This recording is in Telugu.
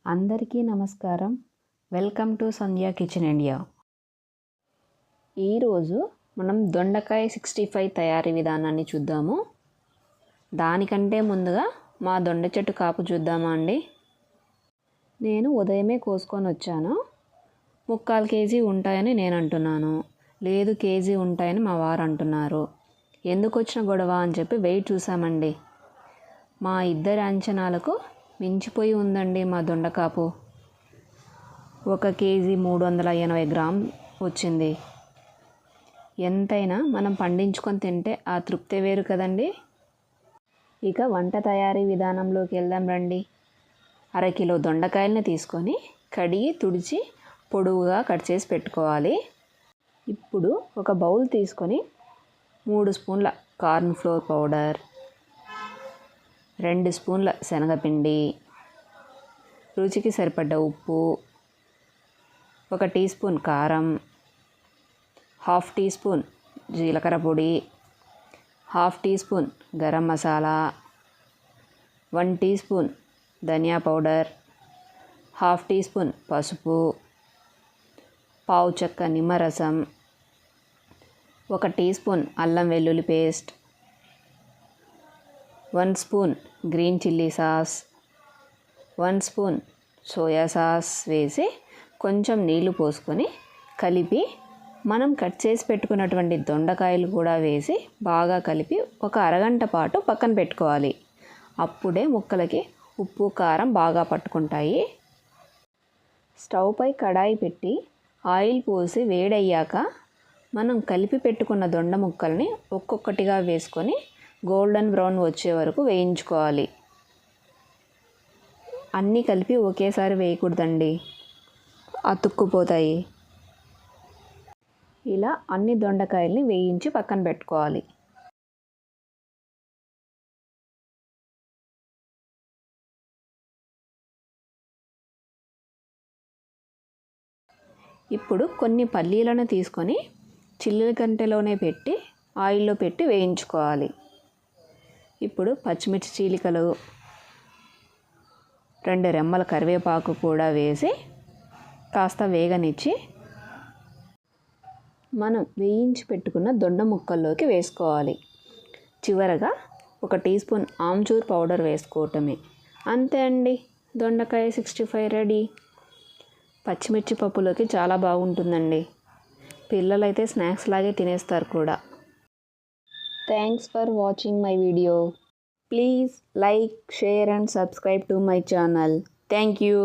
అందరికీ నమస్కారం. Welcome to Sandhya kitchen India. ఈరోజు మనం దొండకాయ 65 తయారీ విధానాన్ని చూద్దాము. దానికంటే ముందుగా మా దొండ చెట్టు కాపు చూద్దామా అండి. నేను ఉదయమే కోసుకొని వచ్చాను. 3/4 కేజీ ఉంటాయని నేను అంటున్నాను, లేదు కేజీ ఉంటాయని మా వారు అంటున్నారు. ఎందుకు వచ్చిన గొడవ అని చెప్పి వెయిట్ చూసామండి. మా ఇద్దరి అంచనాలకు మించిపోయి ఉందండి మా దొండకాపు. 1 కేజీ 380 గ్రామ్ వచ్చింది. ఎంతైనా మనం పండించుకొని తింటే ఆ తృప్తి వేరు కదండి. ఇక వంట తయారీ విధానంలోకి వెళ్దాం రండి. 1/2 కిలో దొండకాయలని తీసుకొని కడిగి తుడిచి పొడవుగా కట్ చేసి పెట్టుకోవాలి. ఇప్పుడు ఒక బౌల్ తీసుకొని 3 స్పూన్ల కార్న్ ఫ్లోర్ పౌడర్, 2 స్పూన్ల శనగపిండి, రుచికి సరిపడ్డ ఉప్పు, 1 టీ స్పూన్ కారం, 1/2 టీ స్పూన్ జీలకర్ర పొడి, 1/2 teaspoon garam masala, 1 teaspoon ధనియా పౌడర్, 1/2 టీ స్పూన్ పసుపు, పావు చెక్క నిమ్మరసం, 1 టీ స్పూన్ అల్లం వెల్లుల్లి paste, 1 spoon green chilli sauce, 1 spoon soya sauce వేసి కొంచెం నీళ్లు పోసుకొని కలిపి మనం కట్ చేసి పెట్టుకున్నటువంటి దొండకాయలు కూడా వేసి బాగా కలిపి ఒక అరగంట పాటు పక్కన పెట్టుకోవాలి. అప్పుడే ముక్కలకి ఉప్పు కారం బాగా పట్టుకుంటాయి. స్టవ్ పై కడాయి పెట్టి ఆయిల్ పోసి వేడయ్యాక మనం కలిపి పెట్టుకున్న దొండ ముక్కల్ని ఒక్కొక్కటిగా వేసుకొని గోల్డెన్ బ్రౌన్ వచ్చే వరకు వేయించుకోవాలి. అన్నీ కలిపి ఒకేసారి వేయకూడదండి, అతుక్కుపోతాయి. ఇలా అన్ని దొండకాయల్ని వేయించి పక్కన పెట్టుకోవాలి. ఇప్పుడు కొన్ని పల్లీలను తీసుకొని చిల్లుల గంటెలోనే పెట్టి ఆయిల్లో పెట్టి వేయించుకోవాలి. ఇప్పుడు పచ్చిమిర్చి చీలికలు, 2 రెమ్మల కరివేపాకు కూడా వేసి కాస్త వేగనిచ్చి మనం వేయించి పెట్టుకున్న దొండ ముక్కల్లోకి వేసుకోవాలి. చివరగా 1 టీ స్పూన్ ఆమ్చూర్ పౌడర్ వేసుకోవటమే. అంతే అండి, దొండకాయ 65 రెడీ. పచ్చిమిర్చి పప్పులోకి చాలా బాగుంటుందండి. పిల్లలైతే స్నాక్స్ లాగే తినేస్తారు కూడా. Thanks for watching my video. Please like, share and subscribe to my channel. Thank you.